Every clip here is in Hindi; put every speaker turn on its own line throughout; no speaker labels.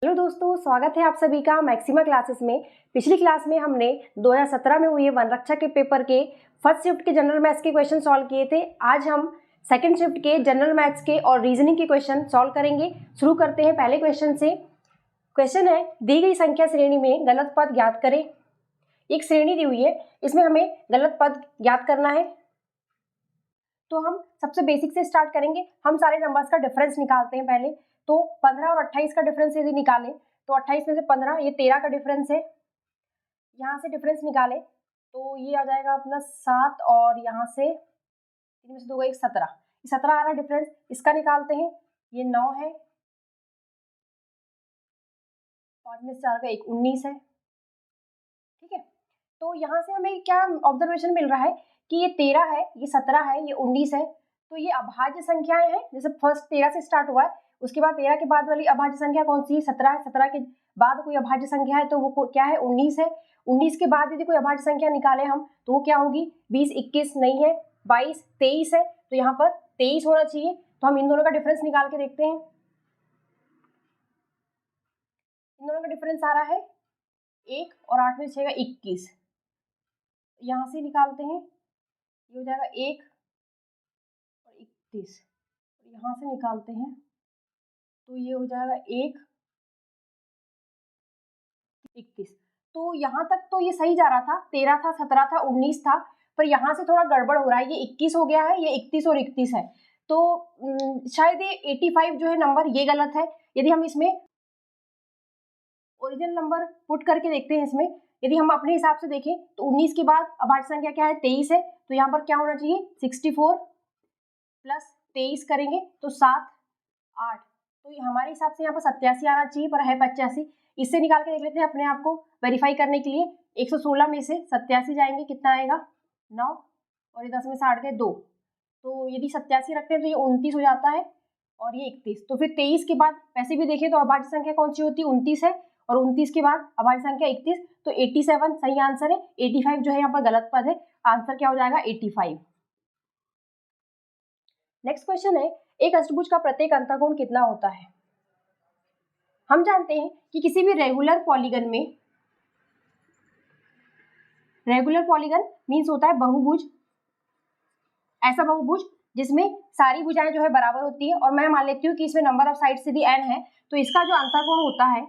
हेलो दोस्तों, स्वागत है आप सभी का मैक्सिमा क्लासेस में। पिछली क्लास में हमने 2017 में हुए वनरक्षा के पेपर के फर्स्ट शिफ्ट के जनरल मैथ्स के क्वेश्चन सॉल्व किए थे। आज हम सेकंड शिफ्ट के जनरल मैथ्स के और रीजनिंग के क्वेश्चन सॉल्व करेंगे। शुरू करते हैं पहले क्वेश्चन से। क्वेश्चन है, दी गई संख्या श्रेणी में गलत पद ज्ञात करें। एक श्रेणी दी हुई है, इसमें हमें गलत पद ज्ञात करना है। तो हम सबसे बेसिक से स्टार्ट करेंगे। हम सारे नंबर्स का डिफरेंस निकालते हैं पहले। तो 15 और 28 का डिफरेंस यदि निकालें तो 28 में से 15, ये 13 का डिफरेंस है। यहाँ से डिफरेंस निकालें तो ये आ जाएगा अपना 7 और यहाँ से 3 में से 2 गए 17, 17 आ रहा है डिफरेंस। इसका निकालते हैं, ये 9 है, 5 में से 4 का 1, 19 है। ठीक है, तो यहाँ से हमें क्या ऑब्जर्वेशन मिल रहा है कि ये 13 है, ये 17 है, ये 19 है। तो ये अभाज्य संख्याएं हैं। जैसे फर्स्ट 13 से स्टार्ट हुआ है, उसके बाद 13 के बाद वाली अभाज्य संख्या कौन सी है? 17 है। 17 के बाद कोई अभाज्य संख्या है तो वो क्या है? 19 है। 19 के बाद यदि कोई अभाज्य संख्या निकाले हम तो वो क्या होगी? 20, 21 नहीं है, 22, 23 है। तो यहाँ पर 23 होना चाहिए। तो हम इन दोनों का डिफरेंस निकाल के देखते हैं। इन दोनों का डिफरेंस आ रहा है 1 और 8 में 6 का 21। यहाँ से निकालते हैं, ये हो जाएगा 1 और 31। यहाँ से निकालते हैं तो ये हो जाएगा 1, 31। तो यहाँ तक तो ये सही जा रहा था, 13 था, 17 था, 19 था। पर यहाँ से थोड़ा गड़बड़ हो रहा है, ये 21 हो गया है, ये 31 और 31 है। तो शायद ये 85 जो है नंबर, ये गलत है। यदि हम इसमें ओरिजिनल नंबर पुट करके देखते हैं, इसमें यदि हम अपने हिसाब से देखें तो 19 के बाद अभाज्य संख्या क्या है? 23 है। तो यहाँ पर क्या होना चाहिए? 64 प्लस 23 करेंगे तो 7, 8। तो ये हमारे हिसाब से यहाँ पर 87 आना चाहिए, पर है 85। इससे निकाल के देख लेते हैं अपने आप को वेरीफाई करने के लिए। 116 में से 87 जाएंगे, कितना आएगा? 9, और ये 10 में से 8 गए 2। तो यदि 87 रखते हैं तो ये 29 हो जाता है, और ये 31। तो फिर 23 के बाद वैसे भी देखें तो अभाज्य संख्या कौन सी होती है? 29 है, और 29 के बाद अभाज्य संख्या 31। तो 87 सही आंसर है। 85 जो है यहाँ पर गलत पद है। आंसर क्या हो जाएगा? 85। नेक्स्ट क्वेश्चन है, एक अष्टभुज का प्रत्येक अंतःकोण कितना होता है? हम जानते हैं कि किसी भी रेगुलर पॉलीगन में, रेगुलर पॉलीगन मींस होता है बहुभुज, ऐसा बहुभुज जिसमें सारी भुजाएं जो है बराबर होती है। और मैं मान लेती हूँ कि इसमें नंबर ऑफ साइड्स यदि n है तो इसका जो अंतःकोण होता है,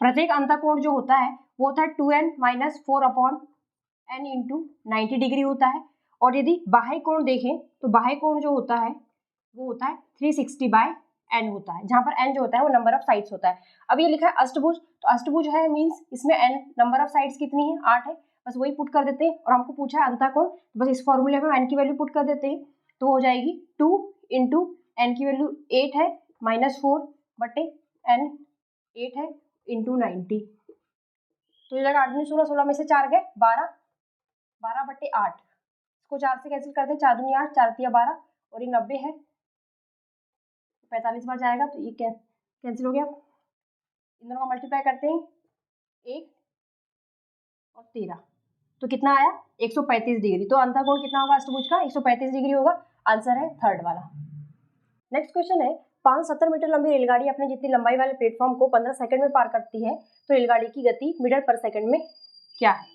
प्रत्येक अंतःकोण जो होता है वो होता है 2n - 4/n × 90 डिग्री होता है। और यदि बाह्य कोण देखें तो बाह्य कोण जो होता है वो होता है 360/n होता है, जहां पर n जो होता है वो नंबर ऑफ साइड्स होता है। अब ये लिखा है अष्टभुज, तो अष्टभुज है मींस इसमें n नंबर ऑफ साइड्स कितनी है? 8 है। बस वही पुट कर देते हैं। और हमको पूछा है अंतःकोण, बस इस फॉर्मूले में n की वैल्यू पुट कर देते हैं तो हो जाएगी 2 × n की वैल्यू 8 है -4/n, 8 है × 90। तो ये जगह 8 में 16, 16 में से 4 गए 12, 12/8। इसको 4 से कैंसिल करते हैं, 4 दूनी 8, 4 तिया 12, और ये 90 है, 45 बार जाएगा तो ये कैंसिल हो गया। इन दोनों का मल्टीप्लाई करते हैं, 1 और 13, तो कितना आया? 135 डिग्री। तो अंतःकोण कितना होगा अष्टभुज का? 135 डिग्री होगा। आंसर है थर्ड वाला। नेक्स्ट क्वेश्चन है, 570 मीटर लंबी रेलगाड़ी अपने जितनी लंबाई वाले प्लेटफॉर्म को 15 सेकंड में पार करती है, तो रेलगाड़ी की गति मीटर पर सेकंड में क्या है?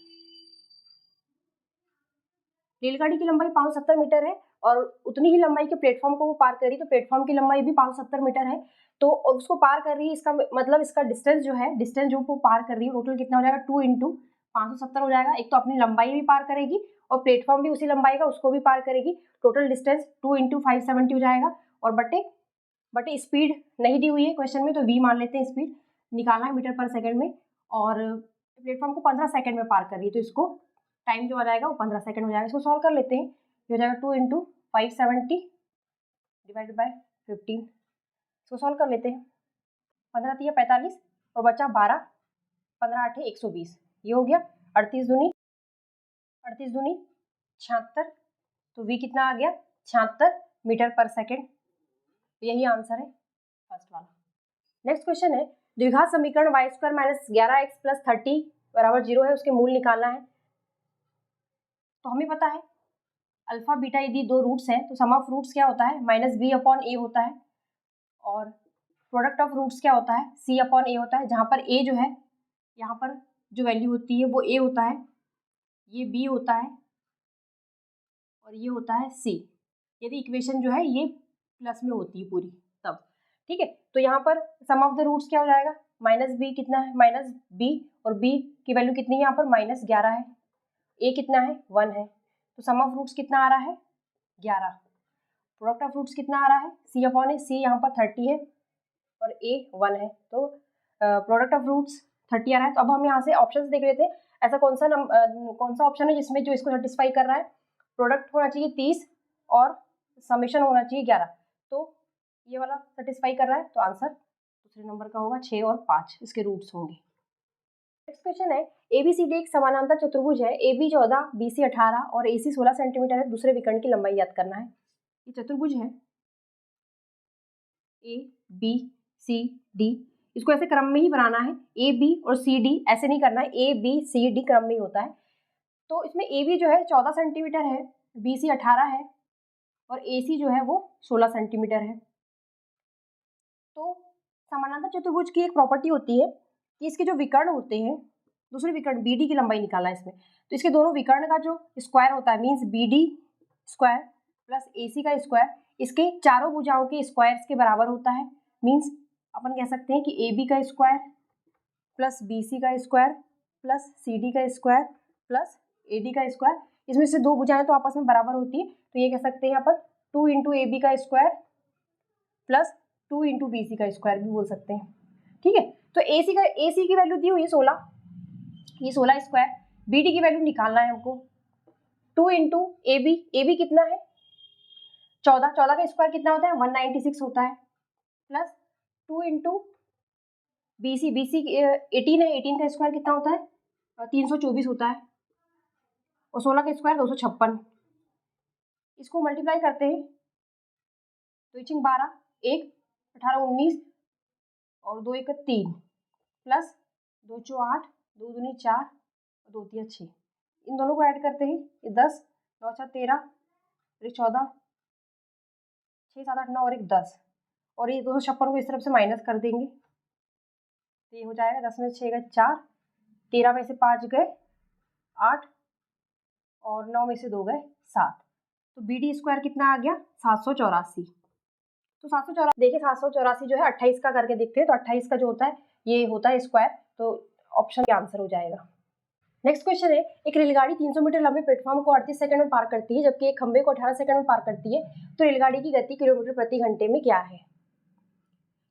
रेलगाड़ी की लंबाई 570 मीटर है और उतनी ही लंबाई के प्लेटफॉर्म को वो पार कर रही, तो प्लेटफॉर्म की लंबाई भी 570 मीटर है। तो उसको पार कर रही है, इसका मतलब इसका डिस्टेंस जो है, डिस्टेंस जो वो पार कर रही है टोटल कितना हो जाएगा? 2 × 570 हो जाएगा। एक तो अपनी लंबाई भी पार करेगी और प्लेटफॉर्म भी उसी लंबाई का, उसको भी पार करेगी। टोटल डिस्टेंस 2 × 570 हो जाएगा। और बटे स्पीड नहीं दी हुई है क्वेश्चन में, तो v मान लेते हैं। स्पीड निकालना है मीटर पर सेकंड में, और प्लेटफॉर्म को 15 सेकंड में पार कर रही है, तो इसको टाइम जो आ जाएगा वो 15 सेकंड हो जाएगा। इसको सॉल्व कर लेते हैं। ये हो जाएगा 2 × 570 डिवाइडेड बाय 15। इसको सॉल्व कर लेते हैं। 15 तिया 45 और बचा 12, 15 8 120, ये हो गया। 38 दूनी 76, तो v कितना आ गया? 76 मीटर पर सेकंड। यही आंसर है फर्स्ट वाला। नेक्स्ट क्वेश्चन है, द्विघात समीकरण y² - 11x + 30 = 0 है, उसके मूल निकालना है। तो हमें पता है अल्फा बीटा यदि दो रूट्स हैं तो सम ऑफ रूट्स क्या होता है? -b/a होता है। और प्रोडक्ट ऑफ रूट्स क्या होता है, सी अपॉन ए होता है, जहाँ पर ए जो है, यहाँ पर जो वैल्यू होती है वो ए होता है, ये बी होता है और ये होता है सी, यदि इक्वेशन जो है ये प्लस में होती है पूरी तब, ठीक है। तो यहाँ पर सम ऑफ द रूट्स क्या हो जाएगा, माइनस बी कितना है, माइनस बी, और बी की वैल्यू कितनी है यहाँ पर -11 है, ए कितना है 1 है, तो सम ऑफ रूट्स कितना आ रहा है 11, प्रोडक्ट ऑफ रूट्स कितना आ रहा है सी अपॉन ए, सी यहाँ पर 30 है और ए 1 है, तो प्रोडक्ट ऑफ रूट्स 30 आ रहा है। तो अब हम यहाँ से ऑप्शंस देख लेते हैं, ऐसा कौन सा ऑप्शन है जिसमें जो इसको सेटिस्फाई कर रहा है, प्रोडक्ट होना चाहिए 30 और समेशन होना चाहिए 11, तो ये वाला सेटिस्फाई कर रहा है, तो आंसर दूसरे नंबर का होगा 6 और 5 इसके रूट्स होंगे। नेक्स्ट क्वेश्चन है, ABCD एक समानांतर चतुर्भुज है, AB 14, BC 18 और AC 16 सेंटीमीटर है, दूसरे विकर्ण की लंबाई याद करना है। ये चतुर्भुज है ABCD, इसको ऐसे क्रम में ही बनाना है, AB और CD ऐसे नहीं करना है, ABCD क्रम में ही होता है। तो इसमें AB जो है 14 सेंटीमीटर है, BC 18 है और AC जो है वो 16 सेंटीमीटर है। तो समानांतर चतुर्भुज की एक प्रॉपर्टी होती है कि इसके जो विकर्ण होते हैं, दूसरे विकर्ण BD की लंबाई निकालना है इसमें, तो इसके दोनों विकर्ण का जो स्क्वायर होता है means BD square plus AC का स्क्वायर इसके चारों भुजाओं के स्क्वायर्स के बराबर होता है, मीन्स अपन कह सकते हैं कि AB का स्क्वायर प्लस BC का स्क्वायर प्लस CD का स्क्वायर प्लस AD का स्क्वायर, इसमें से दो भुजाएं तो आपस में बराबर होती है, तो ये कह सकते हैं यहाँ पर 2 इंटू AB का स्क्वायर प्लस 2 इंटू BC का स्क्वायर भी बोल सकते हैं, ठीक है। तो AC की वैल्यू दी हुई है 16, ये 16 स्क्वायर, BD की वैल्यू निकालना है हमको, 2 इंटू AB कितना है 14, 14 का स्क्वायर कितना होता है 196 होता है, प्लस 2 इंटू BC 18 है, 18 का स्क्वायर कितना होता है 324 होता है, और 16 का स्क्वायर 256, इसको मल्टीप्लाई करते हैं, तो 12, 1, 18, 19 और 2 1 3 प्लस 2 4 8, 2 दूनी 4 और 2 3 6, इन दोनों को ऐड करते हैं, ये 10, 9 4 13, 14, 6 7 8 9 और 1 10, और ये 256 को इस तरफ से माइनस कर देंगे, तो ये हो जाएगा 10 में 6 गए 4, 13 में से 5 गए 8 और 9 में से 2 गए 7, तो BD स्क्वायर कितना आ गया 784। तो 784 देखिए 784 जो है 28 का करके देखते हैं, तो 28 का जो होता है ये होता है स्क्वायर, तो ऑप्शन का आंसर हो जाएगा। नेक्स्ट क्वेश्चन है, एक रेलगाड़ी 300 मीटर लंबे प्लेटफॉर्म को 38 सेकंड में पार करती है, जबकि एक खंबे को 18 सेकंड में पार करती है, तो रेलगाड़ी की गति किलोमीटर प्रति घंटे में क्या है।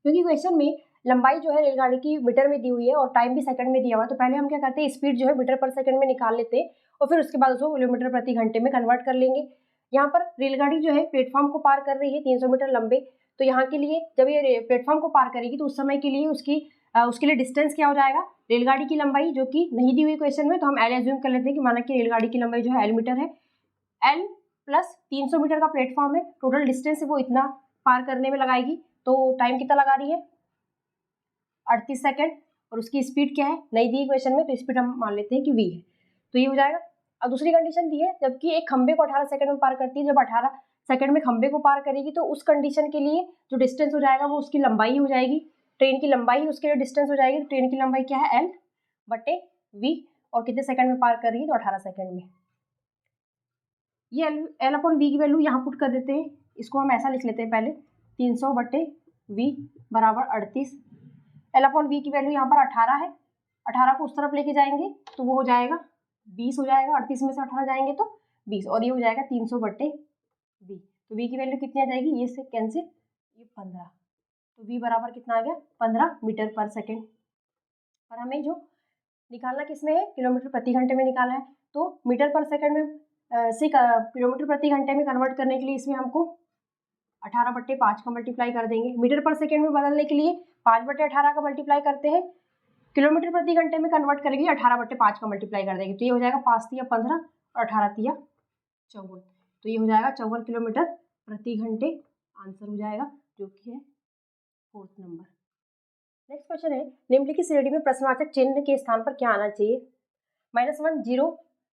क्योंकि क्वेश्चन में लंबाई जो है रेलगाड़ी की मीटर में दी हुई है और टाइम भी सेकंड में दिया हुआ है, तो पहले हम क्या करते हैं स्पीड जो है मीटर पर सेकंड में निकाल लेते हैं और फिर उसके बाद उसको किलोमीटर प्रति घंटे में कन्वर्ट कर लेंगे। यहाँ पर रेलगाड़ी जो है प्लेटफॉर्म को पार कर रही है 300 मीटर लंबे, तो यहाँ के लिए जब ये प्लेटफॉर्म को पार करेगी तो उस समय के लिए उसके लिए डिस्टेंस क्या हो जाएगा, रेलगाड़ी की लंबाई जो कि नहीं दी हुई क्वेश्चन में, तो हम एल एज्यूम कर लेते हैं कि माना कि रेलगाड़ी की लंबाई जो है L मीटर है, L प्लस 300 मीटर का प्लेटफॉर्म है, टोटल डिस्टेंस वो इतना पार करने में लगाएगी, तो टाइम कितना लगा रही है 38 सेकेंड, और उसकी स्पीड क्या है नहीं दी क्वेश्चन में, तो स्पीड हम मान लेते हैं कि v है, तो ये हो जाएगा। अब दूसरी कंडीशन दी है, जबकि एक खंबे को 18 सेकंड में पार करती है, जब 18 सेकंड में खंबे को पार करेगी तो उस कंडीशन के लिए जो डिस्टेंस हो जाएगा वो उसकी लंबाई हो जाएगी, ट्रेन की लंबाई उसके लिए डिस्टेंस हो जाएगी, तो ट्रेन की लंबाई क्या है L बटे V, और कितने सेकंड में पार कर रही है तो 18 सेकंड में। ये L अपॉन V की वैल्यू यहाँ पुट कर देते हैं, इसको हम ऐसा लिख लेते हैं पहले 300 बटे V बराबर 38, L अपॉन V की वैल्यू यहाँ पर 18 है, 18 को उस तरफ लेके जाएंगे तो वो हो जाएगा 20 हो जाएगा, 38 में से 18 जाएंगे तो 20, और ये हो जाएगा 300 बटे V, तो V की वैल्यू कितनी आ जाएगी, ये से कैंसिल, ये 15, तो V बराबर कितना आ गया 15 मीटर पर सेकेंड। और हमें जो निकालना किसमें है, किलोमीटर प्रति घंटे में निकालना है, तो मीटर पर सेकेंड में से किलोमीटर प्रति घंटे में कन्वर्ट करने के लिए इसमें हमको 18 बटे 5 का मल्टीप्लाई कर देंगे, मीटर पर सेकेंड में बदलने के लिए 5 बटे 18 का मल्टीप्लाई करते हैं, किलोमीटर प्रति घंटे में कन्वर्ट करेंगे 18 बटे 5 का मल्टीप्लाई कर देंगे, तो ये हो जाएगा 5 तिया 15 और 18 तिया 54, तो ये हो जाएगा 54 किलोमीटर प्रति घंटे, आंसर हो जाएगा जो कि है 4th नंबर। नेक्स्ट क्वेश्चन है, निम्नलिखित श्रेणी में प्रश्नवाचक चिन्ह के स्थान पर क्या आना चाहिए, -1 0,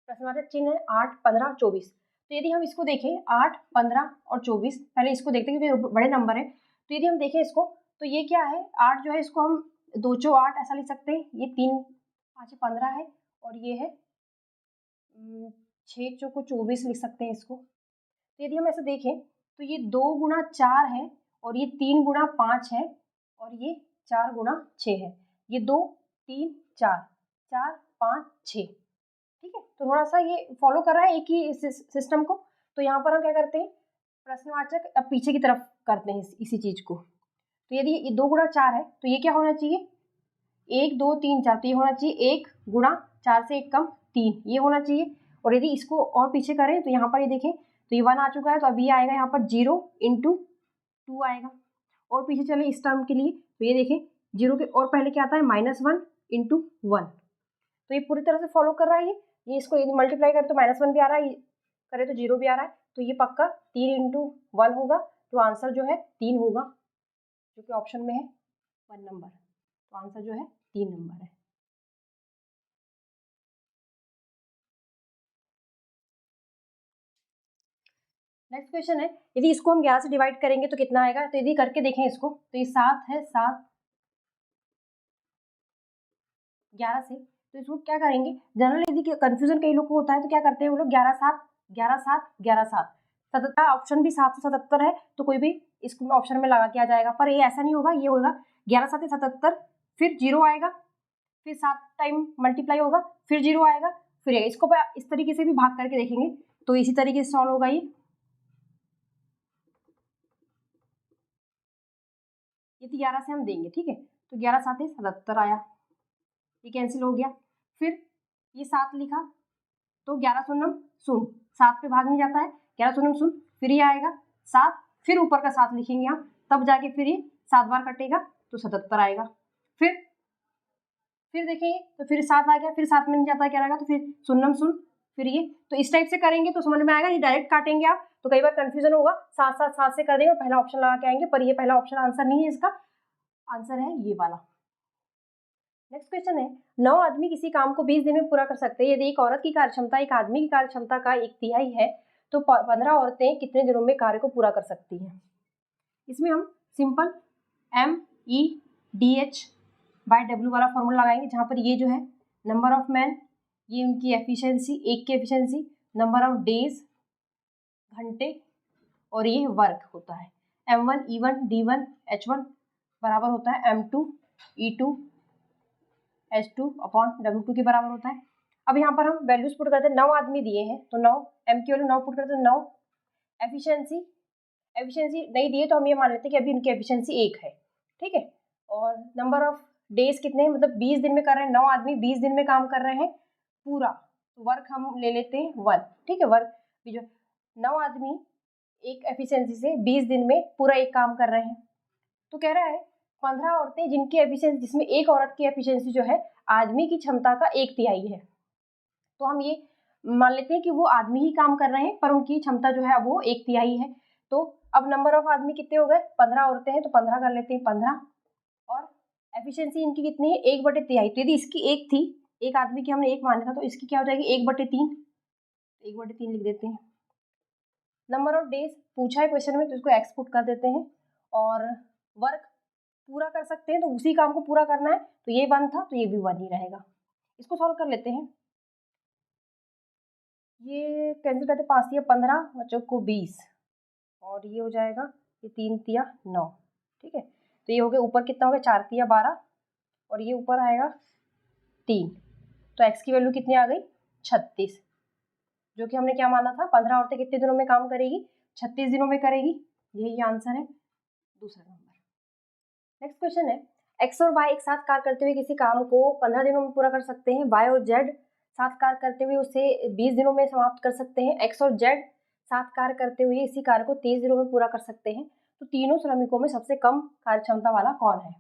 प्रश्नवाचक चिन्ह है 8 15 24, तो यदि हम इसको देखें 8 15 और 24, पहले इसको देखते हैं क्योंकि बड़े नंबर है, तो यदि हम देखें इसको तो ये क्या है, 8 जो है इसको हम 2 चौ 8 ऐसा लिख सकते हैं, ये 3 5 15 है, और ये है 6 चौको 24 लिख सकते हैं इसको। तो यदि हम ऐसे देखें तो ये 2 गुणा 4 है, और ये 3 गुणा 5 है, और ये 4 गुणा 6 है। ये 2 3 4 4 5 6, ठीक है। तो थोड़ा सा ये फॉलो कर रहा है एक ही सिस्टम को। तो यहाँ पर हम क्या करते हैं, प्रश्नवाचक अब पीछे की तरफ करते हैं इसी चीज को। तो यदि ये 2 गुणा 4 है तो ये क्या होना चाहिए, 1 2 3 4, तो ये होना चाहिए 1 गुणा 4 से 1 कम 3, ये होना चाहिए। और यदि इसको और पीछे करें तो यहाँ पर ये देखें तो ये 1 आ चुका है, तो अभी आएगा यहाँ पर 0 इंटू 2 आएगा। और पीछे चले इस टर्म के लिए, तो ये देखें 0 के और पहले क्या आता है -1 इंटू 1। तो ये पूरी तरह से फॉलो कर रहा है ये इसको यदि मल्टीप्लाई करें तो -1 भी आ रहा है, करे तो 0 भी आ रहा है, तो ये पक्का 3 इंटू 1 होगा। तो आंसर जो है 3 होगा, जो कि ऑप्शन में है 1 नंबर। तो आंसर जो है 3 नंबर है। नेक्स्ट क्वेश्चन है, यदि इसको हम 11 से डिवाइड करेंगे तो कितना आएगा। तो यदि करके देखें इसको, तो ये 7 है, 7 11 से, तो इसको क्या करेंगे, जनरली यदि कंफ्यूजन कई लोग को होता है तो क्या करते हैं वो लोग 11 7 11 7 11 7, 77 ऑप्शन भी 777 है, तो कोई भी इसको ऑप्शन में लगा के आ जाएगा। पर ये ऐसा नहीं होगा, ये होगा 11 7 77, फिर 0 आएगा, फिर 7 टाइम मल्टीप्लाई होगा, फिर 0 आएगा, फिर इसको इस तरीके से भी भाग करके देखेंगे तो इसी तरीके से सॉल्व होगा ये। ये 11 से हम देंगे, ठीक है। तो 11 7 77 आया, ये कैंसिल हो गया। फिर ये 7 लिखा तो 11 शून्यम शून्य, 7 पे भाग नहीं जाता है, 11 शून्यम शून्य, फिर ये आएगा 7, फिर ऊपर का 7 लिखेंगे हम, तब जाके फिर ये 7 बार कटेगा तो 77 आएगा। फिर देखेंगे तो फिर 7 आ गया, फिर 7 में नहीं जाता है, क्या रहेगा, तो फिर शून्यम शून्य, फिर ये। तो इस टाइप से करेंगे तो समझ में आएगा। ये डायरेक्ट काटेंगे आप तो कई बार कंफ्यूजन होगा, 7 7 7 से कर देंगे, पहला ऑप्शन लगा के आएंगे, पर ये पहला ऑप्शन आंसर नहीं है, इसका आंसर है ये वाला। नेक्स्ट क्वेश्चन है, 9 आदमी किसी काम को 20 दिन में पूरा कर सकते हैं। यदि एक औरत की कार्यक्षमता एक आदमी की कार्यक्षमता का 1/3 है तो 15 औरतें कितने दिनों में कार्य को पूरा कर सकती हैं। इसमें हम सिंपल MEDH/W वाला फॉर्मूला लगाएंगे, जहाँ पर ये जो है नंबर ऑफ मैन, ये उनकी एफिशिएंसी, एक की एफिशिएंसी, नंबर ऑफ डेज घंटे, और ये वर्क होता है। M1 E1 D1 H1 बराबर होता है M2 E2 H2 upon W2 के बराबर होता है। अब यहाँ पर हम वैल्यूज पुट करते हैं, 9 आदमी दिए हैं तो 9 M की वैल्यू 9 पुट करते हैं, 9 एफिशिएंसी नहीं दिए तो हम ये मान लेते हैं कि अभी उनकी एफिशिएंसी 1 है, ठीक है। और नंबर ऑफ डेज कितने हैं, मतलब 20 दिन में कर रहे हैं, 9 आदमी 20 दिन में काम कर रहे हैं पूरा, तो वर्क हम ले लेते हैं 1, ठीक है। वर्क भी जो 9 आदमी एक एफिशिएंसी से 20 दिन में पूरा एक काम कर रहे हैं, तो कह रहा है 15 औरतें जिनकी एफिशिएंसी, जिसमें एक औरत की एफिशिएंसी जो है आदमी की क्षमता का 1/3 है, तो हम ये मान लेते हैं कि वो आदमी ही काम कर रहे हैं पर उनकी क्षमता जो है वो 1/3 है। तो अब नंबर ऑफ आदमी कितने हो गए, 15 औरतें हैं तो 15 कर लेते हैं, 15, और एफिशिएंसी इनकी कितनी है 1/3। तो यदि इसकी 1 थी, एक आदमी की हमने 1 माना था, तो इसकी क्या हो जाएगी 1/3, 1/3 लिख देते हैं। नंबर ऑफ डेज पूछा है क्वेश्चन में तो इसको एक्स पुट कर देते हैं, और वर्क पूरा कर सकते हैं तो उसी काम को पूरा करना है, तो ये 1 था तो ये भी 1 ही रहेगा। इसको सॉल्व कर लेते हैं, ये कैंसिल करते, 5 तिया 15 बच्चों को 20, और ये हो जाएगा ये 3 तिया 9, ठीक है। तो ये हो गया, ऊपर कितना हो गया 4 तिया 12, और ये ऊपर आएगा 3, तो x की वैल्यू कितनी आ गई 36, जो कि हमने क्या माना था, 15 औरतें कितने दिनों में काम करेगी, 36 दिनों में करेगी, यही आंसर है दूसरा नंबर। नेक्स्ट क्वेश्चन है, x और y एक साथ कार्य करते हुए किसी काम को 15 दिनों में पूरा कर सकते हैं, y और z साथ कार्य करते हुए उसे 20 दिनों में समाप्त कर सकते हैं, x और z साथ कार्य करते हुए इसी कार्य को 30 दिनों में पूरा कर सकते हैं, तो तीनों श्रमिकों में सबसे कम कार्यक्षमता वाला कौन है।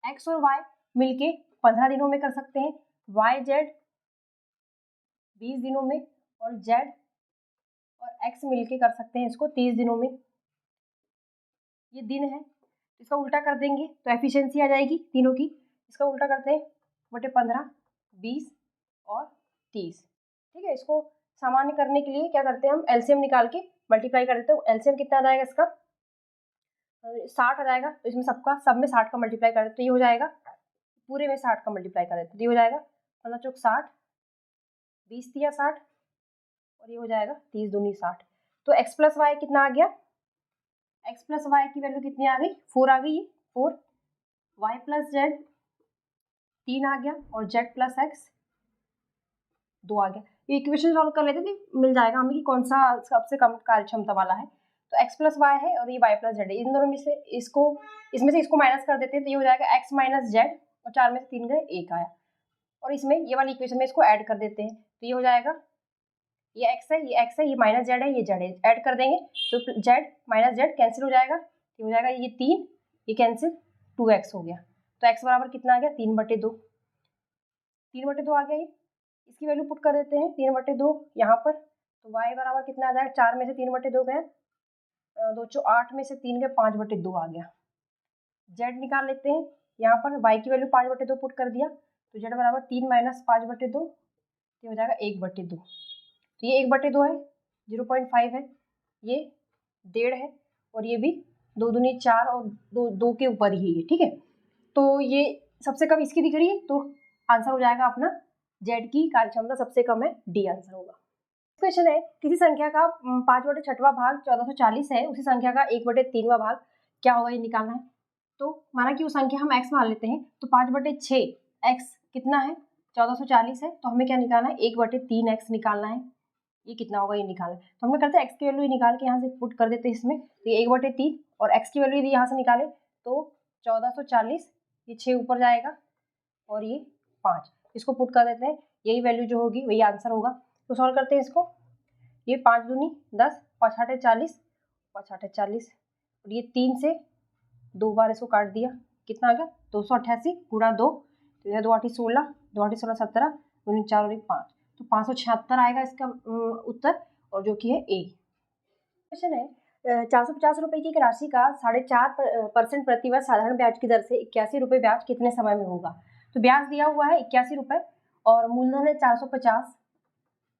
x और y मिलके 15 दिनों में कर सकते हैं, y z 20 दिनों में, और z और x मिलके कर सकते हैं इसको 30 दिनों में। ये दिन है, इसका उल्टा कर देंगे तो एफिशिएंसी आ जाएगी तीनों की, इसका उल्टा करते हैं बटे 15 20 और 30, ठीक है। इसको सामान्य करने के लिए क्या करते हैं हम, एलसीएम निकाल के मल्टीप्लाई कर देते हैं, एलसीएम कितना आ जाएगा इसका 60 आ जाएगा, तो इसमें सब में 60 का मल्टीप्लाई कर देते तो ये हो जाएगा, पूरे में 60 का मल्टीप्लाई कर देते तो ये हो जाएगा 15 चौक 60, 20 तिया 60 और ये हो जाएगा 30 दूनी 60। तो x प्लस वाई कितना आ गया, x प्लस वाई की वैल्यू कितनी आ गई, 4 आ गई, 4, y प्लस जेड 3 आ गया और z प्लस एक्स 2 आ गया। ये इक्वेशन सॉल्व कर लेते थे, मिल जाएगा हमें कि कौन सा सबसे कम कार्यक्षमता वाला है। तो x प्लस वाई है और ये y प्लस जेड है, इन दोनों में से इसमें से इसको माइनस कर देते हैं तो ये हो जाएगा x माइनस जेड और 4 में से 3 गए 1 आया, और इसमें ये वाली इक्वेशन में इसको ऐड कर देते हैं तो ये हो जाएगा, ये x है, ये x है, ये माइनस जेड है, ये जेड है, ऐड कर देंगे तो जेड माइनस जेड कैंसिल हो जाएगा, ये हो जाएगा ये 3, ये कैंसिल 2x हो गया। तो x बराबर कितना आ गया, 3/2, 3/2 आ गया। ये इसकी वैल्यू पुट कर देते हैं 3/2 यहाँ पर, तो y बराबर कितना आ जाएगा, 4 में से 3/2 गए 2 चो 8 में से 3 गए 5/2 आ गया। z निकाल लेते हैं, यहाँ पर y की वैल्यू 5/2 पुट कर दिया तो z बराबर 3 माइनस 5/2, ये हो जाएगा 1/2। तो ये 1/2 है, 0.5 है, ये 1.5 है और ये भी 2 दूनी 4 और 2 के ऊपर ही है, ठीक है। तो ये सबसे कम इसकी दिख रही है तो आंसर हो जाएगा अपना जेड की कार्यक्षमता सबसे कम है, डी आंसर होगा। क्वेश्चन है, किसी संख्या का 5/6वां भाग 1440 है, उसी संख्या का 1/3वां भाग क्या होगा, ये निकालना है। तो माना कि वो संख्या हम x मान लेते हैं तो 5/6 x कितना है, 1440 है, तो हमें क्या निकालना है, 1/3x निकालना है। ये कितना होगा ये निकालना है, तो हमें करते हैं x की वैल्यू निकाल के यहाँ से पुट कर देते हैं इसमें, तो ये 1/3 और x की वैल्यू यदि यहाँ से निकाले तो 1440, ये 6 ऊपर जाएगा और ये 5, इसको पुट कर देते हैं, यही वैल्यू जो होगी वही आंसर होगा। तो सॉल्व करते हैं इसको, ये 5 दूनी 10, 5 8 40, 5 8 40 और ये 3 से 2 बार इसको काट दिया, कितना आ गया 288 गुणा 2, तो यह 2 8 16, 2 8 16 17, 2 4 और 5, तो 576 आएगा इसका उत्तर, और जो कि है ए। क्वेश्चन है, 450 रुपए की एक राशि का 4.5% प्रतिवर्ष साधारण ब्याज की दर से 81 रुपये ब्याज कितने समय में होगा। तो ब्याज दिया हुआ है 81 रुपये और मूलधन है 450,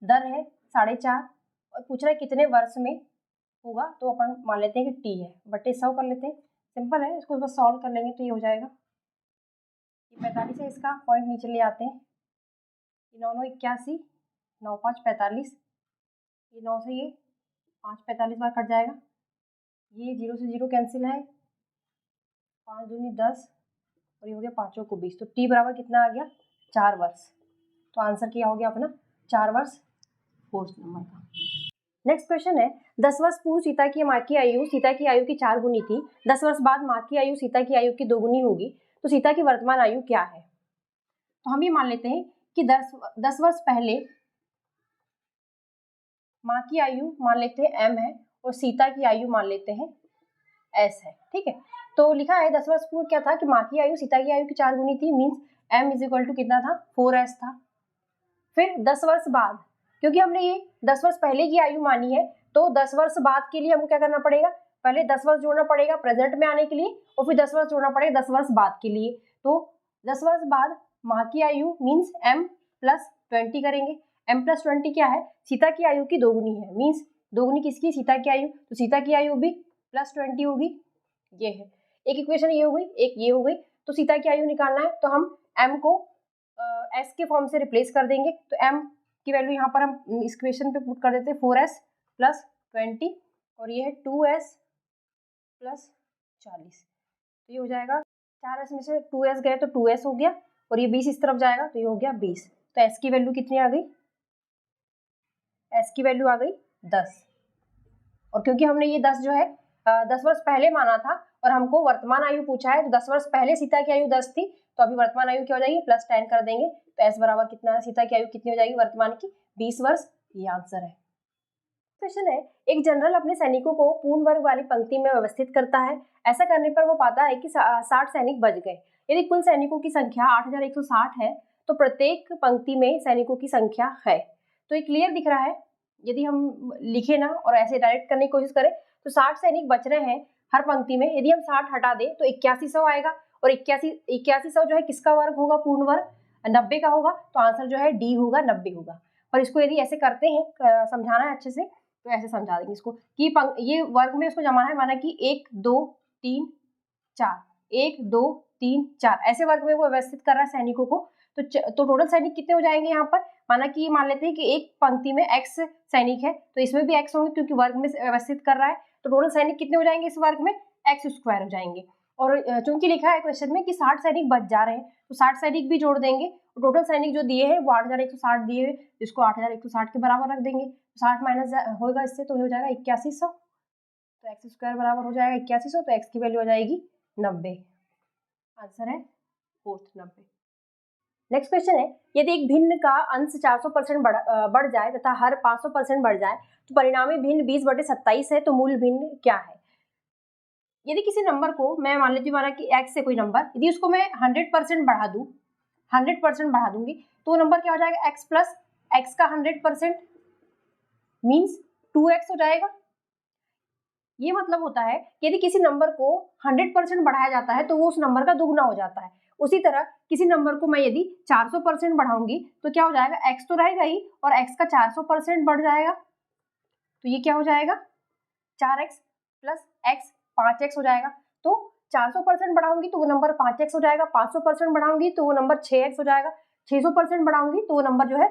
दर है 4.5 और पूछ रहा है कितने वर्ष में होगा, तो अपन मान लेते हैं कि टी है, बटे 100 कर लेते हैं, सिंपल है, इसको बस सॉल्व कर लेंगे तो ये हो जाएगा, ये 45 है, इसका पॉइंट नीचे ले आते हैं, 9 9 81, 9 5 45, ये 9 से ये 5 45 बार कट जाएगा, ये 0 से 0 कैंसिल है, 5 दूनी 10 और ये हो गया 5 को 20, तो टी बराबर कितना आ गया 4 वर्ष। तो आंसर क्या हो गया अपना 4 वर्ष, 4th नंबर का। नेक्स्ट क्वेश्चन है, 10 वर्ष पूर्व सीता की माँ की आयु सीता की आयु की 4 गुनी थी, 10 वर्ष बाद माँ की आयु सीता की आयु की 2 गुनी होगी, तो सीता की वर्तमान आयु क्या है। तो हम ये मान लेते हैं कि 10 वर्ष पहले माँ की आयु मान लेते हैं m है और सीता की आयु मान लेते हैं s है, ठीक है। तो लिखा है 10 वर्ष पूर्व क्या था कि माँ की आयु सीता की आयु की 4 गुनी थी, means m is equal to कितना था 4s था। फिर 10 वर्ष बाद, क्योंकि हमने ये 10 वर्ष पहले की आयु मानी है तो 10 वर्ष बाद के लिए हमको क्या करना पड़ेगा, पहले 10 वर्ष जोड़ना पड़ेगा प्रेजेंट में आने के लिए और फिर 10 वर्ष जोड़ना पड़ेगा 10 वर्ष बाद के लिए। तो 10 वर्ष बाद माँ की आयु मीन्स m प्लस 20 करेंगे, m प्लस 20 क्या है, सीता की आयु की 2 गुनी है, मीन्स 2 गुनी किसकी, सीता की आयु, तो सीता की आयु भी प्लस 20 होगी, ये है एक इक्वेशन, ये हो गई, एक ये हो गई। तो सीता की आयु निकालना है तो हम m को s के फॉर्म से रिप्लेस कर देंगे, तो m की वैल्यू यहाँ पर हम इस इक्वेशन पे पुट कर देते हैं 4s प्लस 20 और ये है 2s प्लस 40, तो ये हो जाएगा 4s में से 2s गए तो 2s हो गया और ये 20 इस तरफ जाएगा तो ये हो गया 20। तो s की वैल्यू कितनी आ गई, s की वैल्यू आ गई 10, और क्योंकि हमने ये 10 जो है 10 वर्ष पहले माना था और हमको वर्तमान आयु पूछा है, तो 10 वर्ष पहले सीता की आयु 10 थी, तो अभी वर्तमान आयु क्या हो जाएगी प्लस 10 कर देंगे, तो s बराबर कितना है, सीता की आयु कितनी हो जाएगी वर्तमान की 20 वर्ष, ये आंसर है। क्वेश्चन है, एक जनरल अपने सैनिकों को पूर्ण वर्ग वाली पंक्ति में व्यवस्थित करता है, ऐसा करने पर वो पाता है कि 60 सैनिक बच गए। यदि कुल सैनिकों की संख्या 8160 है तो प्रत्येक पंक्ति में सैनिकों की संख्या है। तो ये क्लियर दिख रहा है, यदि हम लिखे ना और ऐसे डायरेक्ट करने की कोशिश करें तो 60 सैनिक बच रहे हैं हर पंक्ति में, यदि हम 60 हटा दें तो 8100 आएगा और 8100 जो है किसका वर्ग होगा, पूर्ण वर्ग 90 का होगा, तो आंसर जो है डी होगा, 90 होगा। और इसको यदि ऐसे करते हैं, समझाना है अच्छे से तो ऐसे समझा देंगे इसको कि ये वर्ग में इसको जमाना है, माना कि 1 2 3 4, 1 2 3 4 ऐसे वर्ग में वो व्यवस्थित कर रहा है सैनिकों को। तो टोटल सैनिक कितने हो जाएंगे यहाँ पर, माना कि ये मान लेते हैं कि एक पंक्ति में x सैनिक है, तो इसमें भी x होंगे क्योंकि वर्ग में व्यवस्थित कर रहा है। तो टोटल सैनिक कितने हो जाएंगे इस वर्ग में, x स्क्वायर हो जाएंगे। और चूंकि लिखा है क्वेश्चन में कि 60 सैनिक बच जा रहे हैं, तो 60 सैनिक भी जोड़ देंगे। टोटल सैनिक जो दिए हैं वो 8160 दिए हुए, जिसको 8160 के बराबर रख देंगे। 60 माइनस होगा इससे तो हो जाएगा 8100, तो x स्क्वायर बराबर हो जाएगा 8100, तो x की वैल्यू आ जाएगी 90। आंसर है फोर्थ 90। नेक्स्ट क्वेश्चन है, यदि एक भिन्न का अंश 400% बढ़ जाए तथा हर 500% बढ़ जाए तो परिणामी भिन्न 20/27 है, तो मूल भिन्न क्या है। यदि किसी नंबर को मैं मान लेती हूँ, माना कि x से कोई नंबर, यदि उसको मैं 100% बढ़ा दूं, 100% बढ़ा दूंगी, तो वो नंबर क्या हो जाएगा, x प्लस x का 100% मीन्स 2x हो जाएगा। ये मतलब होता है कि यदि किसी नंबर को 100% बढ़ाया जाता है तो वो उस नंबर का दुगना हो जाता है। उसी तरह किसी नंबर को मैं यदि 400% बढ़ाऊंगी तो क्या हो जाएगा, x तो रहेगा ही और x का 400% बढ़ जाएगा, तो ये क्या हो जाएगा 4x प्लस x 5x हो जाएगा। तो 400% बढ़ाऊंगी तो वो नंबर 5x हो जाएगा, 500% बढ़ाऊंगी तो वो नंबर 6x हो जाएगा, 600% बढ़ाऊंगी तो वो नंबर जो है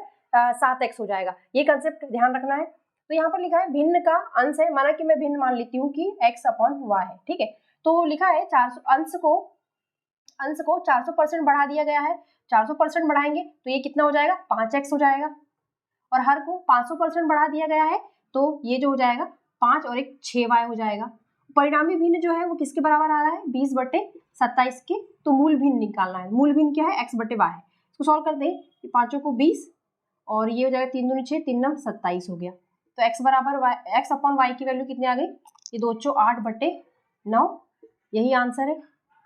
7x हो जाएगा। ये कंसेप्ट ध्यान रखना है। तो यहाँ पर लिखा है भिन्न का अंश है, माना कि मैं भिन्न मान लेती हूँ कि x अपॉन y है, ठीक है। तो लिखा है 400 अंश को 400% बढ़ा दिया गया है, 400% बढ़ाएंगे तो ये कितना हो जाएगा 5x हो जाएगा, और हर को 500% बढ़ा दिया गया है तो ये जो हो जाएगा 5 और 1 6y हो जाएगा। परिणामी भिन्न जो है वो किसके बराबर आ रहा है, 20/27 के। तो मूल भिन्न निकालना है, मूल भिन्न क्या है, x/y है। इसको सॉल्व कर दें, पांचों को 20 और ये हो जाएगा 3 दूनी 6, 3 9 27 हो गया। तो x बराबर y, x अपॉन y की वैल्यू कितनी आ गई, ये 2 चौ 8/9, यही आंसर है।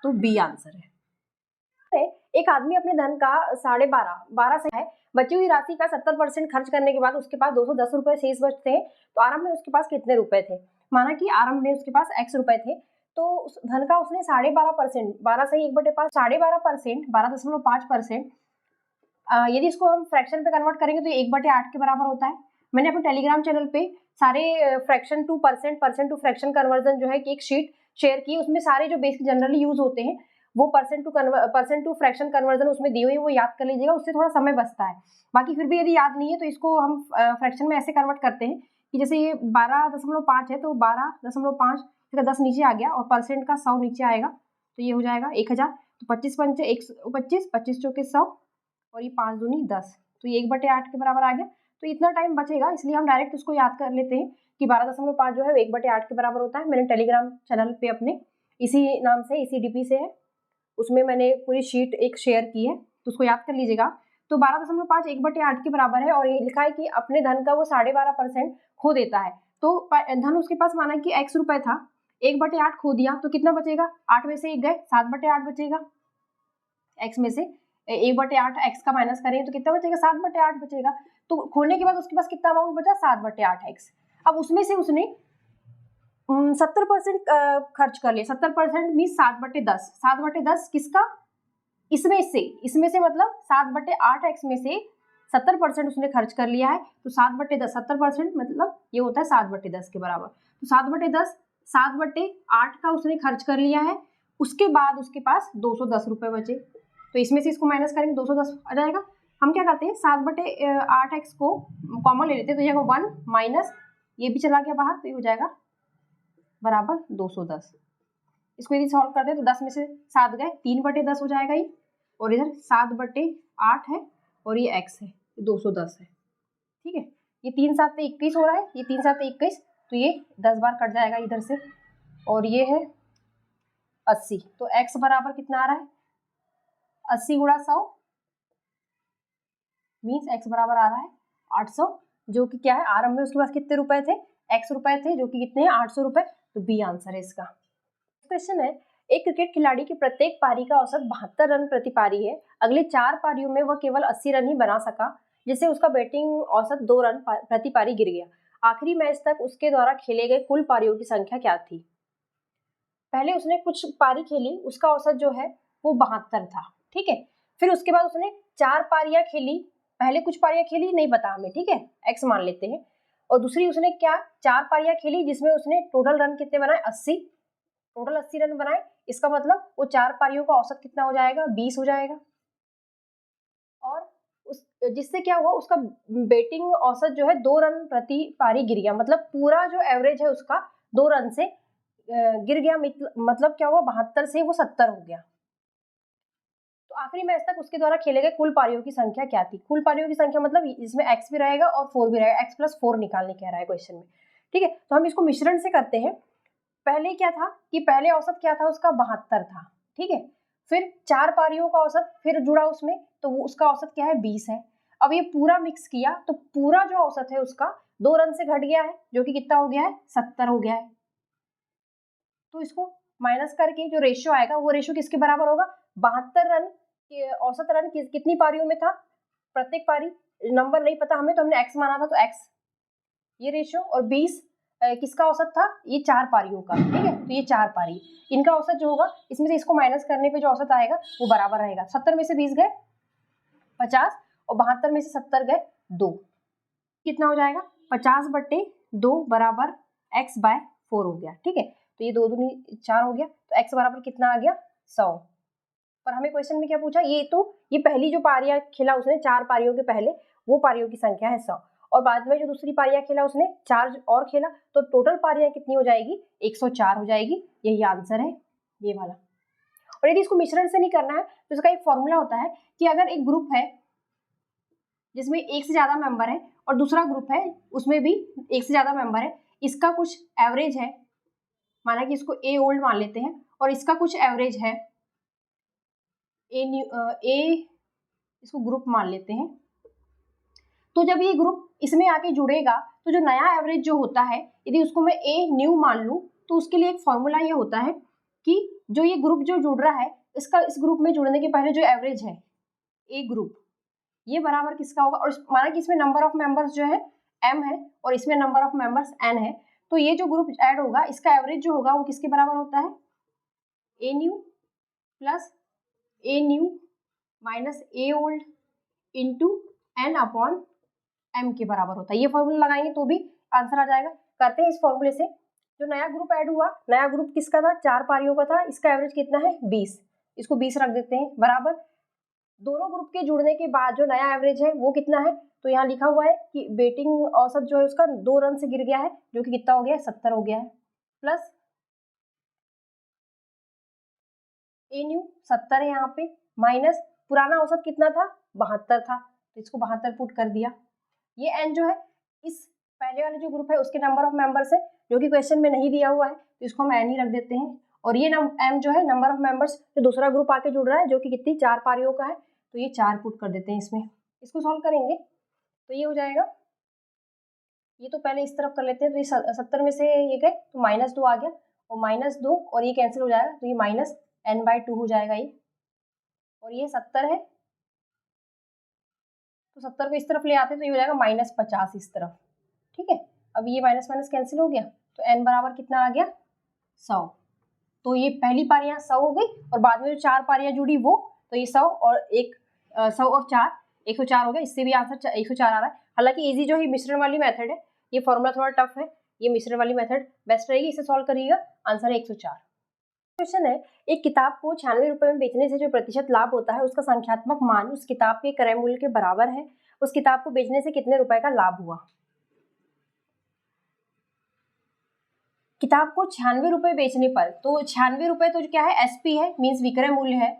तो बी आंसर है। एक आदमी अपने धन का 12.5 से है, बची हुई राशि का 70% खर्च करने के बाद उसके पास 210 रुपए शेष बचते हैं, तो आरंभ में उसके पास कितने रुपए थे। माना कि आरंभ में उसके पास x रुपए थे, तो उस धन का उसने 12.5%, 12 से 1/5, 12.5%, 12.5%, यदि इसको हम फ्रैक्शन पे कन्वर्ट करेंगे तो 1/8 के बराबर होता है। मैंने अपने टेलीग्राम चैनल पे सारे fraction to percent to fraction conversion जो है कि एक शीट शेयर की, उसमें सारे जो बेसिक जनरली यूज होते हैं वो परसेंट टू फ्रैक्शन कन्वर्जन उसमें दी हुई है, वो याद कर लीजिएगा, उससे थोड़ा समय बचता है। बाकी फिर भी यदि याद नहीं है तो इसको हम फ्रैक्शन में ऐसे कन्वर्ट करते हैं कि जैसे ये 12.5 है तो 12.5 का 10 नीचे आ गया और परसेंट का 100 नीचे आएगा, तो ये हो जाएगा 1000। तो 25 पंचे 125, 25 चौके 100 और ये 5 दूनी 10, तो ये 1/8 के बराबर आ गया। तो इतना टाइम बचेगा, इसलिए हम डायरेक्ट उसको याद कर लेते हैं कि 12.5 जो है 1/8 के बराबर होता है। मैंने टेलीग्राम चैनल पे अपने इसी नाम से, इसी डीपी से है, उसमें मैंने पूरी शीट एक शेयर की है, तो उसको याद कर लीजिएगा। तो 12.5 1/8 के बराबर है, और ये लिखा है कि अपने धन का वो 12.5% खो देता है। तो धन उसके पास माना कि x रुपए था, 1/8 खो दिया तो कितना बचेगा, 8 में से 1 गए, 7/8 बचेगा। x में से 1/8 x का माइनस करें तो कितना बचेगा, 7/8 बचेगा। तो खोने के बाद उसके पास कितना अमाउंट बचा, 7/8 x। अब उसमें से उसने 70% खर्च कर लिया, 70% मीन 7/10, 7/10 किसका, इसमें से मतलब 7/8 x में से 70% उसने खर्च कर लिया है, तो 7/10 70% मतलब ये होता है 7/10 के बराबर। तो 7/10 7/8 का उसने खर्च कर लिया है, उसके बाद उसके पास 210 रुपए बचे, तो इसमें से इसको माइनस करेंगे 210 आ जाएगा। हम क्या करते हैं 7/8 x को कॉमन ले लेते हैं, तो ये 1 माइनस ये भी चला गया बाहर, तो ये हो जाएगा बराबर 210। इसको यदि सॉल्व करते हैं तो 10 में से 7 गए, 3/10 हो जाएगा ये, और इधर 7/8 है और ये x है, 210 है, ठीक है। ये 3 7 21 हो रहा है, ये 3 7 21, तो ये 10 बार कट जाएगा इधर से, और ये है 80, तो x बराबर कितना आ रहा है 80 गुणा 100 मीन्स x बराबर आ रहा है 800, जो कि क्या है आरंभ में उसके पास कितने रुपए थे, x रुपए थे, जो कि कितने हैं 800 रुपए। तो बी आंसर है इसका। क्वेश्चन है, एक क्रिकेट खिलाड़ी की प्रत्येक पारी का औसत 72 रन प्रति पारी है, अगले 4 पारियों में वह केवल 80 रन ही बना सका, जिससे उसका बैटिंग औसत 2 रन प्रति पारी गिर गया। आखिरी मैच तक उसके द्वारा खेले गए कुल पारियों की संख्या क्या थी। पहले उसने कुछ पारी खेली, उसका औसत जो है वो 72 था, ठीक है। फिर उसके बाद उसने 4 पारियां खेली, पहले कुछ पारियां खेली नहीं पता हमें, ठीक है, x मान लेते हैं, और दूसरी उसने क्या 4 पारियां खेली जिसमें उसने टोटल रन कितने बनाए 80, टोटल 80 रन बनाए, इसका मतलब वो 4 पारियों का औसत कितना हो जाएगा, 20 हो जाएगा। और उस जिससे क्या हुआ, उसका बैटिंग औसत जो है 2 रन प्रति पारी गिर गया, मतलब पूरा जो एवरेज है उसका 2 रन से गिर गया, मतलब क्या हुआ, 72 से वो 70 हो गया। तो आखिरी मैच तक उसके द्वारा खेले गए कुल पारियों की संख्या क्या थी? कुल पारियों की संख्या मतलब इसमें x भी रहेगा और 4 भी रहेगा, x+4 निकालने कह रहा है क्वेश्चन में। ठीक है, तो हम इसको मिश्रण से करते हैं। पहले क्या था कि पहले औसत क्या था उसका, 72 था। ठीक है, फिर 4 पारियों का औसत फिर जुड़ा उसमें, तो वो उसका औसत क्या है, 20 है। अब ये पूरा मिक्स किया तो पूरा जो औसत है उसका 2 रन से घट गया है, जो कि कितना हो गया है, 70 हो गया है। तो इसको माइनस करके जो रेशियो आएगा वो रेशियो किसके बराबर होगा, 72 रन के औसत रन कितनी पारियों में था, प्रत्येक पारी नंबर नहीं पता हमें तो हमने x माना था, तो x ये रेशियो, और 20 किसका औसत था, ये 4 पारियों का। ठीक है, तो ये 4 पारी, इनका औसत जो होगा, इसमें से इसको माइनस करने पे जो औसत आएगा वो बराबर रहेगा। 70 में से 20 गए 50, और 72 में से 70 गए 2, कितना हो जाएगा, 50/2 बराबर x/4 हो गया। ठीक है, तो ये 2 दूनी 4 हो गया, तो x बराबर कितना आ गया, 100। पर हमें क्वेश्चन में क्या पूछा, ये पहली जो पारियां खेला उसने 4 पारियों के पहले, वो पारियों की संख्या है 100, और बाद में जो दूसरी पारियां खेला उसने 4 और खेला, तो टोटल पारियां कितनी हो जाएगी, 104 हो जाएगी। यही आंसर है ये वाला। और यदि इसको मिश्रण से नहीं करना है तो इसका एक फॉर्मूला होता है कि अगर एक ग्रुप है जिसमें एक से ज्यादा मेंबर है और दूसरा ग्रुप है उसमें भी एक से ज्यादा मेंबर है, इसका कुछ एवरेज है, माना कि इसको ए ओल्ड मान लेते हैं, और इसका कुछ एवरेज है ए, इसको ग्रुप मान लेते हैं। तो जब ये ग्रुप इसमें आके जुड़ेगा तो जो नया एवरेज जो होता है, यदि उसको मैं ए न्यू मान लूं, तो उसके लिए एक फॉर्मूला ये होता है कि जो ये ग्रुप जो जुड़ रहा है, इसका इस ग्रुप में जुड़ने के पहले जो एवरेज है ए ग्रुप, ये बराबर किसका होगा, और माना कि इसमें नंबर ऑफ मेंबर्स जो है m है और इसमें नंबर ऑफ मेंबर्स n है, तो ये जो ग्रुप ऐड होगा इसका एवरेज जो होगा वो किसके बराबर होता है, a new plus a new minus A old into n upon m के बराबर होता है। ये फॉर्मूला लगाएंगे तो भी आंसर आ जाएगा। करते हैं इस फॉर्मूले से, जो नया ग्रुप ऐड हुआ, नया ग्रुप किसका था, 4 पारियों का था, इसका एवरेज कितना है, 20, इसको 20 रख देते हैं, बराबर दोनों ग्रुप के जुड़ने के बाद जो नया एवरेज है वो कितना है, तो यहाँ लिखा हुआ है कि बैटिंग औसत जो है उसका 2 रन से गिर गया है, जो कि कितना हो गया है, 70 हो गया है, प्लस ए न्यू 70 है यहाँ पे, माइनस पुराना औसत कितना था, 72 था, तो इसको 72 पुट कर दिया। ये एन जो है इस पहले वाले जो ग्रुप है उसके नंबर ऑफ मेंबर्स है, जो कि क्वेश्चन में नहीं दिया हुआ है, तो इसको हम एन ही रख देते हैं। और ये एम जो है नंबर ऑफ मेंबर्स जो दूसरा ग्रुप आके जुड़ रहा है, जो कि कितनी 4 पारियों का है, तो ये 4 पुट कर देते हैं इसमें। इसको सॉल्व करेंगे तो ये हो जाएगा, ये तो पहले इस तरफ कर लेते हैं, तो ये 70 में से ये गए तो -2 आ गया, और -2 और ये कैंसिल हो जाएगा, तो ये -n/2 हो जाएगा ये, और ये 70 है, तो 70 को इस तरफ ले आते हैं तो ये हो जाएगा -50 इस तरफ। ठीक है, अब ये माइनस माइनस कैंसिल हो गया, तो n बराबर कितना आ गया, 100। तो ये पहली पारियां 100 हो गई, और बाद में जो 4 पारियां जुड़ी वो, तो ये 100 और 100 और 4 104 हो गया, इससे भी आंसर 104 आ रहा है। हालांकि इजी जो है मिश्रण वाली मेथड है, ये फॉर्मूला थोड़ा टफ है, ये मिश्रण वाली मेथड बेस्ट रहेगी, इसे सॉल्व करिएगा, आंसर है 104। क्वेश्चन है, एक किताब को 96 रुपए में बेचने से जो प्रतिशत लाभ होता है उसका संख्यात्मक मान उस किताब के क्रय मूल्य के बराबर है, उस किताब को बेचने से कितने रुपए का लाभ हुआ। किताब को 96 रुपए बेचने पर, तो 96 रुपए तो क्या है, एसपी है, मीन्स विक्रय मूल्य है।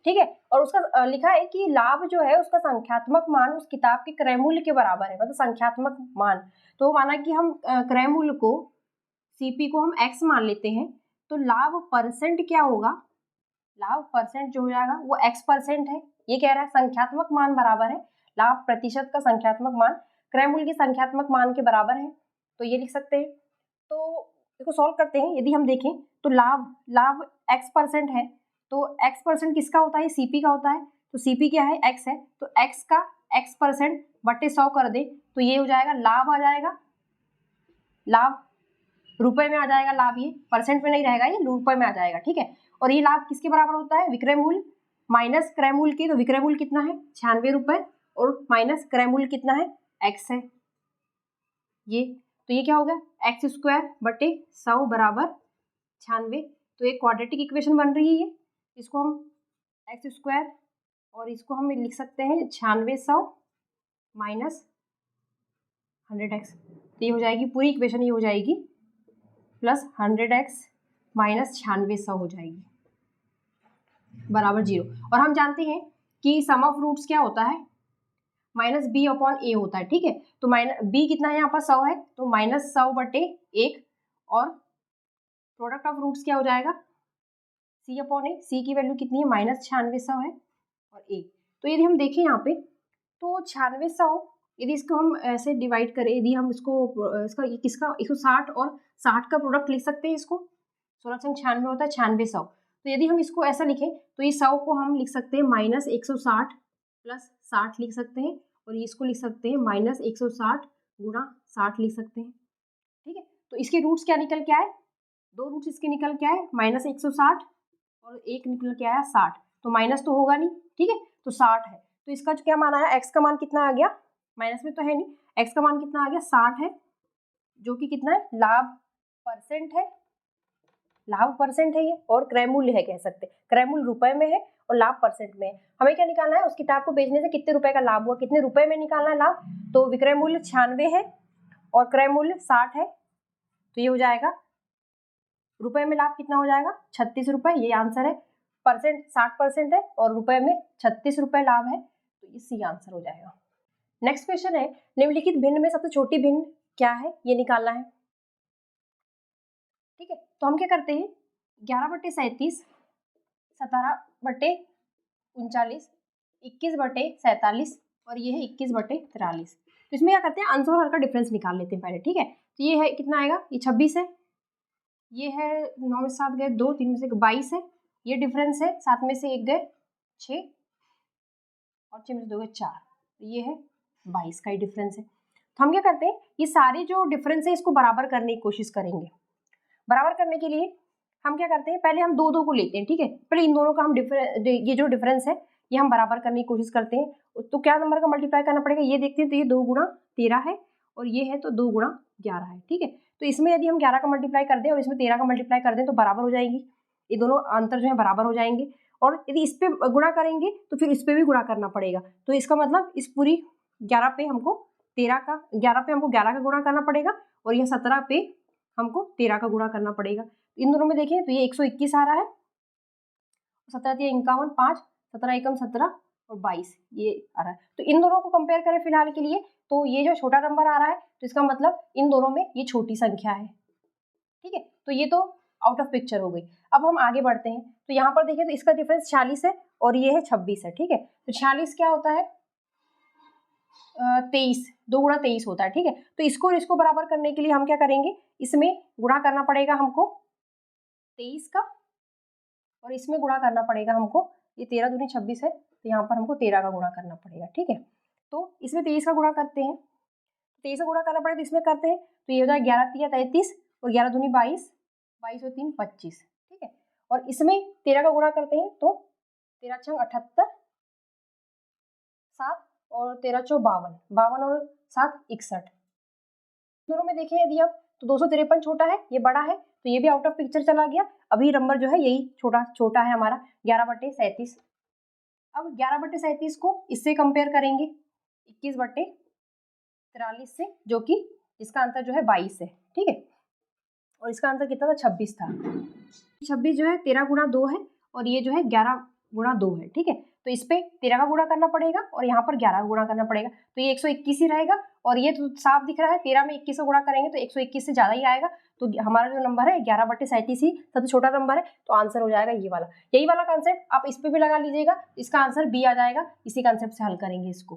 ठीक है, और उसका लिखा है कि लाभ जो है उसका संख्यात्मक मान उस किताब के क्रय मूल्य के बराबर है, मतलब संख्यात्मक मान। तो माना कि हम क्रय मूल्य को सीपी को हम x मान लेते हैं, तो लाभ परसेंट क्या होगा, लाभ परसेंट जो हो जाएगा वो x% है। ये कह रहा है संख्यात्मक मान बराबर है, लाभ प्रतिशत का संख्यात्मक मान क्रय मूल्य के संख्यात्मक मान के बराबर है, तो ये लिख सकते हैं। तो इसको सॉल्व करते हैं, यदि हम देखें तो लाभ x% है, तो x% किसका होता है, सीपी का होता है, तो सीपी क्या है, x है, तो x का x% बटे 100 कर दे, तो ये हो जाएगा लाभ आ जाएगा, लाभ रुपए में आ जाएगा, लाभ ये परसेंट में नहीं रहेगा, ये रुपए में आ जाएगा। ठीक है, और ये लाभ किसके बराबर होता है, विक्रय मूल्य माइनस क्रय मूल्य के, तो विक्रय मूल्य कितना है 96 रुपए, और माइनस क्रय मूल्य कितना है, x है ये, तो ये क्या हो गया, x² बटे 100 बराबर 96, तो एक क्वाड्रेटिक इक्वेशन बन रही है ये, इसको हम एक्स स्क्वायर और इसको हम लिख सकते हैं 9600 माइनस 100x। तो ये हो जाएगी पूरी इक्वेशन, ये हो जाएगी प्लस 100x माइनस 9600 हो जाएगी बराबर 0। और हम जानते हैं कि सम ऑफ रूट्स क्या होता है, माइनस बी अपॉन ए होता है, ठीक है। तो माइनस बी कितना है यहाँ पर 100 है, तो माइनस 100/1 और प्रोडक्ट ऑफ रूट्स क्या हो जाएगा सी अपॉन ए। सी की वैल्यू कितनी है, माइनस 9600 है और ए। तो यदि हम देखें यहाँ पे तो 9600 यदि इसको हम ऐसे डिवाइड करें, यदि हम इसको इसका किसका 160 और 60 का प्रोडक्ट लिख सकते हैं, इसको 1696 होता है 9600। तो यदि हम इसको ऐसा लिखें तो ये 100 को हम लिख सकते हैं माइनस 160 प्लस 60 लिख सकते हैं, और ये इसको लिख सकते हैं माइनस 160 गुणा 60 लिख सकते हैं, ठीक है। तो इसके रूट्स क्या निकल के आए, दो रूट्स इसके निकल के आए, माइनस 160 और एक निकल के आया 60। तो माइनस तो होगा नहीं, ठीक है, तो 60 है। तो इसका जो क्या मान आया, एक्स का मान कितना आ गया, माइनस में तो है नहीं, एक्स का मान कितना आ गया 60 है, जो कि कितना है लाभ परसेंट है, लाभ परसेंट है ये, और क्रय मूल्य है कह सकते हैं, क्रय मूल्य रुपए में है और लाभ परसेंट में है। हमें क्या निकालना है, उस किताब को बेचने से कितने रुपए का लाभ हुआ, कितने रुपए में निकालना है लाभ। तो विक्रय मूल्य 96 है और क्रय मूल्य 60 है, तो ये हो जाएगा रुपए में लाभ कितना हो जाएगा 36 रुपए, ये आंसर है। परसेंट 60% है और रुपए में 36 रुपए लाभ है, तो ये सी आंसर हो जाएगा। नेक्स्ट क्वेश्चन है, निम्नलिखित भिन्न में सबसे छोटी भिन्न क्या है, ये निकालना है, ठीक है। तो हम क्या करते हैं, 11/37, 17/39, 21/47 और ये है 21/43। तो इसमें क्या करते हैं, अंश और हर का डिफरेंस निकाल लेते हैं पहले, ठीक है। तो ये है कितना आएगा, ये 26 है, ये है 9 में 7 गए 2, 3 में से 22 है, ये डिफरेंस है, 7 में से 1 गए 6 और 6 में से 2 गए 4, तो ये है 22 का ही डिफरेंस है। तो हम क्या करते हैं, ये सारे जो डिफरेंस है इसको बराबर करने की कोशिश करेंगे। बराबर करने के लिए हम क्या करते हैं, पहले हम 2 को लेते हैं, ठीक है। पहले इन दोनों का हम ये जो डिफरेंस है ये हम बराबर करने की कोशिश करते हैं। तो क्या नंबर का मल्टीप्लाई करना पड़ेगा, ये देखते हैं, तो ये 2 गुणा 13 है और ये है तो 2 गुणा 11 है, ठीक है। तो इसमें यदि हम 11 का मल्टीप्लाई कर दें और इसमें 13 का मल्टीप्लाई कर दें तो बराबर हो जाएंगी, ये दोनों अंतर जो है बराबर हो जाएंगे। और यदि इस पे गुणा करेंगे तो फिर इस पे भी गुणा करना पड़ेगा। तो इसका मतलब इस पूरी 11 पे हमको 13 का 11 पे हमको 11 का गुणा करना पड़ेगा और यह 17 पे हमको 13 का गुणा करना पड़ेगा। इन दोनों में देखें तो ये 121 आ रहा है, 17 × 51 5, 17 × 17 और 22 ये आ रहा है। तो इन दोनों को कंपेयर करें फिलहाल के लिए, तो ये जो छोटा नंबर आ रहा है तो इसका मतलब इन दोनों में ये छोटी संख्या है, ठीक है। तो ये तो आउट ऑफ पिक्चर हो गई। अब हम आगे बढ़ते हैं, तो यहाँ पर देखें तो इसका डिफरेंस 46 है और ये है 26 है, ठीक है। तो 46 क्या होता है 23, 2 गुणा 23 होता है, ठीक है। तो इसको और इसको बराबर करने के लिए हम क्या करेंगे, इसमें गुणा करना पड़ेगा हमको 23 का और इसमें गुणा करना पड़ेगा हमको, ये 13 दूनी 26 है तो यहाँ पर हमको 13 का गुणा करना पड़ेगा, ठीक है। तो इसमें 23 का गुणा करते हैं, 23 का गुणा करना पड़ेगा तो इसमें करते हैं, तो ये हो जाएगा 11 × 3 = 33 और 11 दूनी 22, 22 और 3 25, ठीक है। और इसमें 13 का गुणा करते हैं तो 13 × 6 = 78, 7 और 13 × 4 = 52, 52 और 7 = 61। दोनों में देखें यदि अब तो 253 छोटा है, ये बड़ा है, तो ये भी आउट ऑफ पिक्चर चला गया। अभी नंबर जो है यही छोटा है हमारा 11/37। अब 11/37 को इससे कंपेयर करेंगे 21/43 से, जो कि इसका आंसर जो है 22 है, ठीक है। और इसका आंसर कितना था 26 था। 26 जो है 13 × 2 है और ये जो है 11 × 2 है, ठीक है। तो इस पे 13 का गुणा करना पड़ेगा और यहाँ पर 11 का गुणा करना पड़ेगा, तो ये 121 ही रहेगा। और ये तो साफ दिख रहा है 13 में 21 का गुणा करेंगे तो 121 से ज़्यादा ही आएगा। तो हमारा जो नंबर है 11/37 ही सबसे छोटा नंबर है, तो आंसर हो जाएगा ये वाला। यही वाला कॉन्सेप्ट आप इस पे भी लगा लीजिएगा, इसका आंसर बी आ जाएगा। इसी कॉन्सेप्ट से हल करेंगे इसको।